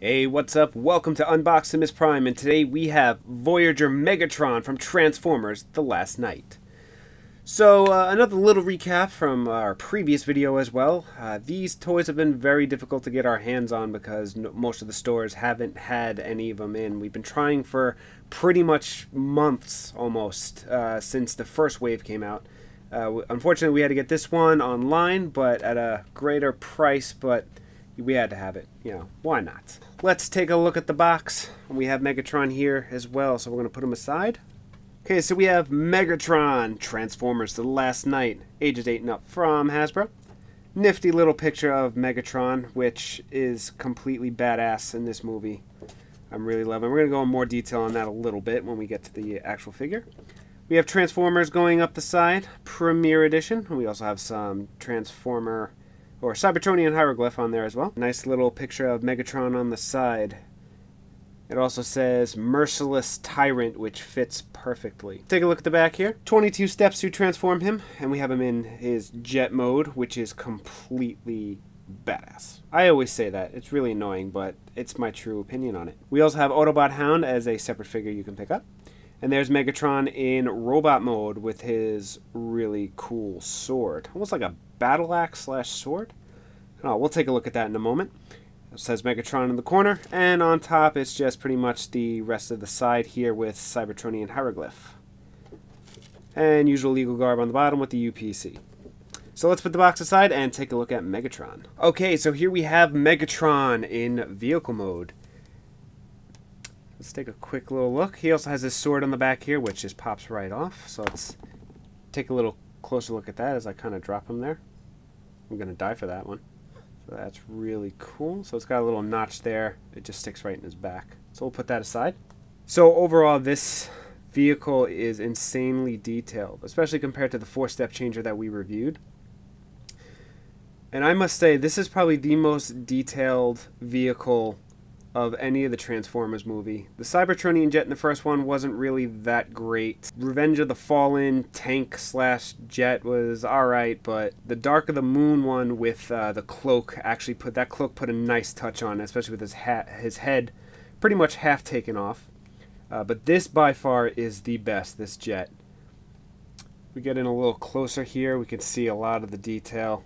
Hey, what's up? Welcome to Unboximus Prime, and today we have Voyager Megatron from Transformers: The Last Knight. So, another little recap from our previous video as well. These toys have been very difficult to get our hands on because most of the stores haven't had any of them in. We've been trying for pretty much months, almost, since the first wave came out. Unfortunately, we had to get this one online, but at a greater price, but we had to have it. You know, why not? Let's take a look at the box. We have Megatron here as well, so we're going to put him aside. Okay, so we have Megatron, Transformers: The Last Knight, ages 8 and up, from Hasbro. Nifty little picture of Megatron, which is completely badass in this movie. I'm really loving it. We're going to go in more detail on that a little bit when we get to the actual figure. We have Transformers going up the side, Premier Edition. We also have some Transformer or Cybertronian hieroglyph on there as well. Nice little picture of Megatron on the side. It also says Merciless Tyrant, which fits perfectly. Take a look at the back here. 22 steps to transform him, and we have him in his jet mode, which is completely badass. I always say that. It's really annoying, but it's my true opinion on it. We also have Autobot Hound as a separate figure you can pick up. And there's Megatron in robot mode with his really cool sword. Almost like a battle axe slash sword. Oh, we'll take a look at that in a moment. It says Megatron in the corner, and on top it's just pretty much the rest of the side here with Cybertronian hieroglyph. And usual legal garb on the bottom with the UPC. So let's put the box aside and take a look at Megatron. Okay, so here we have Megatron in vehicle mode. Let's take a quick little look. He also has his sword on the back here, which just pops right off. So let's take a little closer look at that as I kind of drop him there. I'm going to die for that one. So that's really cool. So it's got a little notch there. It just sticks right in his back. So we'll put that aside. So overall, this vehicle is insanely detailed, especially compared to the 4-step changer that we reviewed. And I must say, this is probably the most detailed vehicle of any of the Transformers movie. The Cybertronian jet in the first one wasn't really that great. Revenge of the Fallen tank slash jet was alright, but the Dark of the Moon one with the cloak actually put a nice touch on it, especially with his head pretty much half taken off. But this by far is the best, this jet. We get in a little closer here, we can see a lot of the detail.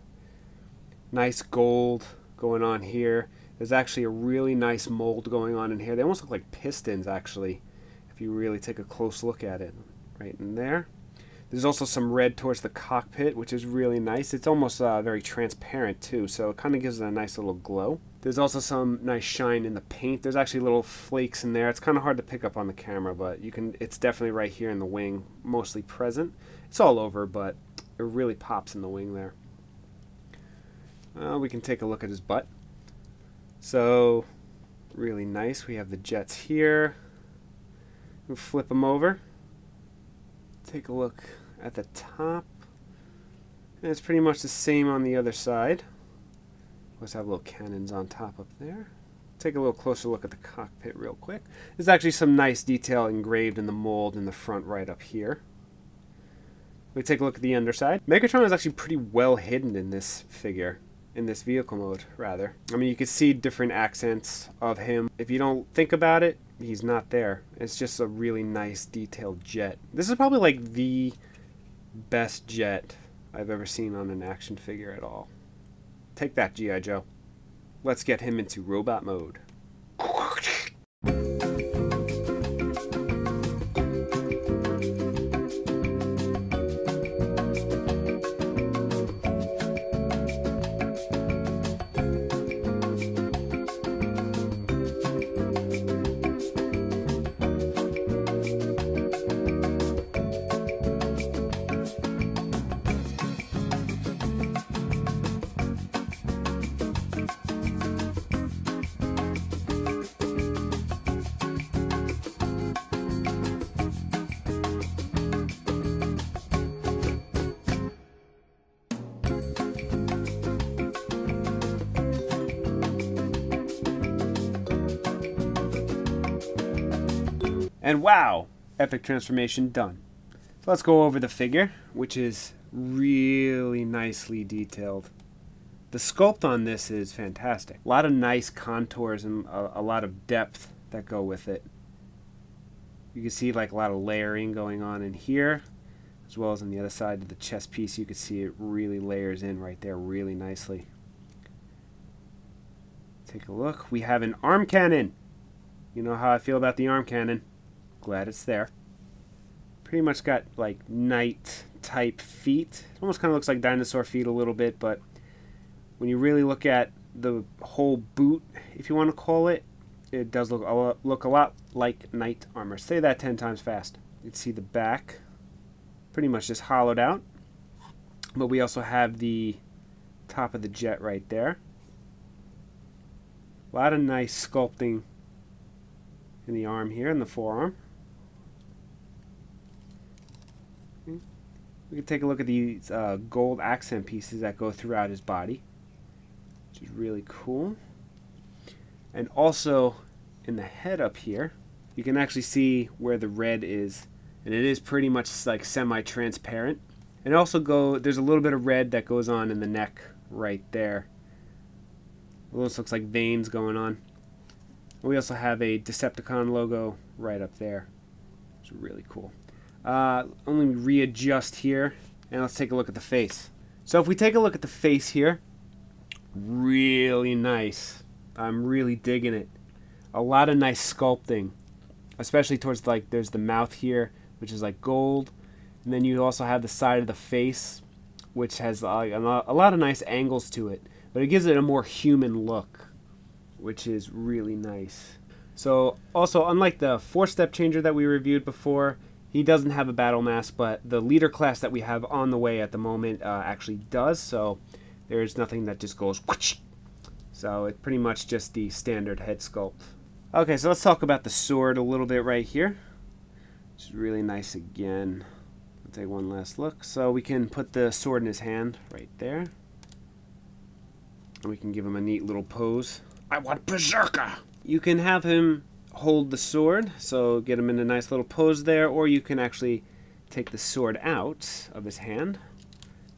Nice gold going on here. There's actually a really nice mold going on in here. They almost look like pistons, actually, if you really take a close look at it. Right in there. There's also some red towards the cockpit, which is really nice. It's almost very transparent, too, so it kind of gives it a nice little glow. There's also some nice shine in the paint. There's actually little flakes in there. It's kind of hard to pick up on the camera, but it's definitely right here in the wing, mostly present. It's all over, but it really pops in the wing there. We can take a look at his butt. So, really nice. We have the jets here. We'll flip them over. Take a look at the top. And it's pretty much the same on the other side. Let's have little cannons on top up there. Take a little closer look at the cockpit real quick. There's actually some nice detail engraved in the mold in the front right up here. We take a look at the underside. Megatron is actually pretty well hidden in this figure. In this vehicle mode, rather. I mean, you can see different accents of him. If you don't think about it, he's not there. It's just a really nice detailed jet. This is probably like the best jet I've ever seen on an action figure at all. Take that, G.I. Joe. Let's get him into robot mode. And wow, epic transformation done. So let's go over the figure, which is really nicely detailed. The sculpt on this is fantastic. A lot of nice contours and a lot of depth that go with it. You can see like a lot of layering going on in here, as well as on the other side of the chest piece. You can see it really layers in right there really nicely. Take a look. We have an arm cannon. You know how I feel about the arm cannon. Glad it's there. Pretty much got like knight type feet. It almost kind of looks like dinosaur feet a little bit, but when you really look at the whole boot, if you want to call it, it does look a lot like knight armor. Say that 10 times fast. You can see the back pretty much just hollowed out, but we also have the top of the jet right there. A lot of nice sculpting in the arm here, in the forearm. We can take a look at these gold accent pieces that go throughout his body, which is really cool. And also in the head up here, you can actually see where the red is, and it is pretty much like semi-transparent. And also there's a little bit of red that goes on in the neck right there. Almost looks like veins going on. We also have a Decepticon logo right up there. It's really cool. Let me readjust here, and let's take a look at the face. So if we take a look at the face here, really nice. I'm really digging it. A lot of nice sculpting, especially towards like there's the mouth here, which is like gold, and then you also have the side of the face, which has a lot of nice angles to it, but it gives it a more human look, which is really nice. So also, unlike the 4-step changer that we reviewed before, he doesn't have a battle mask, but the leader class that we have on the way at the moment actually does, so there's nothing that just goes whoosh. So it's pretty much just the standard head sculpt. Okay, so let's talk about the sword a little bit right here, which is really nice again. Let's take one last look. So we can put the sword in his hand right there, and we can give him a neat little pose. I want Berserker! You can have him hold the sword, so get him in a nice little pose there, or you can actually take the sword out of his hand.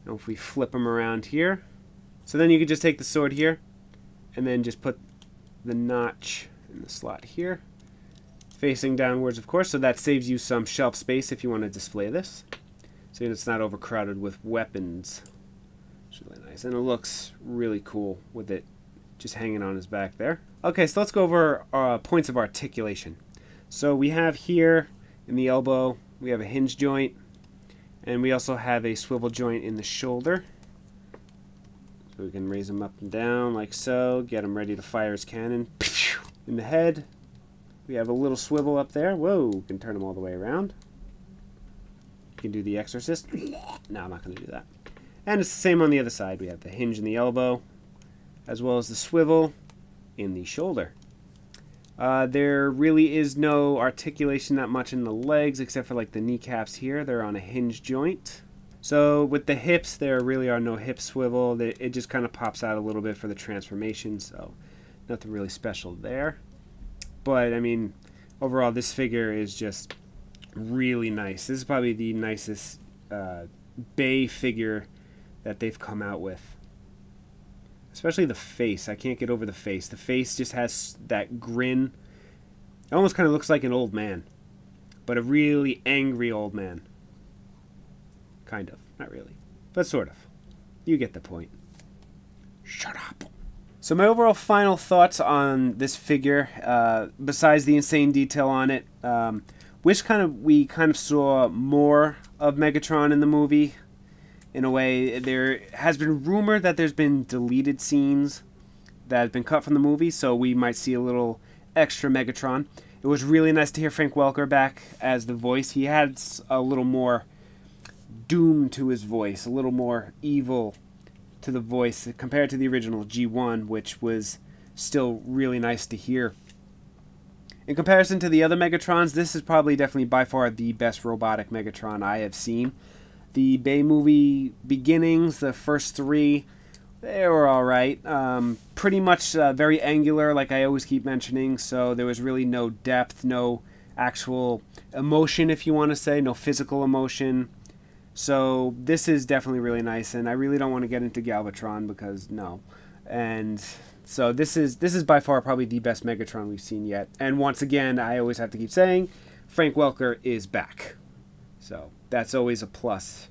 And if we flip him around here, so then you can just take the sword here, and then just put the notch in the slot here, facing downwards, of course, so that saves you some shelf space if you want to display this, so it's not overcrowded with weapons. It's really nice, and it looks really cool with it just hanging on his back there. Okay, so let's go over points of articulation. So we have here in the elbow, we have a hinge joint, and we also have a swivel joint in the shoulder. So we can raise him up and down like so, get him ready to fire his cannon. In the head, we have a little swivel up there. Whoa, we can turn him all the way around. You can do the Exorcist. No, I'm not going to do that. And it's the same on the other side. We have the hinge in the elbow, as well as the swivel in the shoulder. There really is no articulation that much in the legs, except for like the kneecaps here. They're on a hinge joint. So with the hips, there really are no hip swivel. It just kind of pops out a little bit for the transformation, so nothing really special there. But I mean, overall, this figure is just really nice. This is probably the nicest Bay figure that they've come out with. Especially the face. I can't get over the face. The face just has that grin. It almost kind of looks like an old man, but a really angry old man. Kind of. Not really, but sort of. You get the point. Shut up. So my overall final thoughts on this figure, besides the insane detail on it, wish we kind of saw more of Megatron in the movie. In a way, there has been rumor that there's been deleted scenes that have been cut from the movie, so we might see a little extra Megatron. It was really nice to hear Frank Welker back as the voice. He had a little more doom to his voice, a little more evil to the voice compared to the original G1, which was still really nice to hear. In comparison to the other Megatrons, this is probably definitely by far the best robotic Megatron I have seen. The Bay movie beginnings, the first 3, they were alright. Pretty much very angular, like I always keep mentioning, so there was really no depth, no actual emotion, if you want to say, no physical emotion. So this is definitely really nice, and I really don't want to get into Galvatron because no. And so this is by far probably the best Megatron we've seen yet. And once again, I always have to keep saying, Frank Welker is back. So that's always a plus.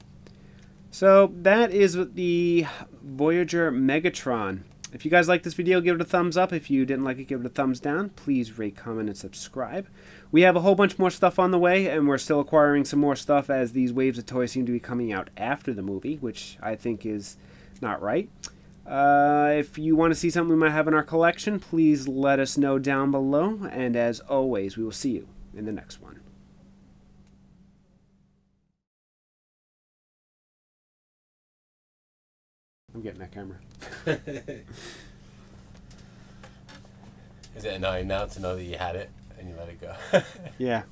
So that is the Voyager Megatron. If you guys like this video, give it a thumbs up. If you didn't like it, give it a thumbs down. Please rate, comment, and subscribe. We have a whole bunch more stuff on the way, and we're still acquiring some more stuff as these waves of toys seem to be coming out after the movie, which I think is not right. If you want to see something we might have in our collection, please let us know down below. And as always, we will see you in the next one. I'm getting that camera. Is it annoying now to know that you had it and you let it go? Yeah.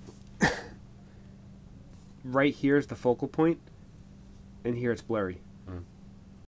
Right here is the focal point, and here it's blurry.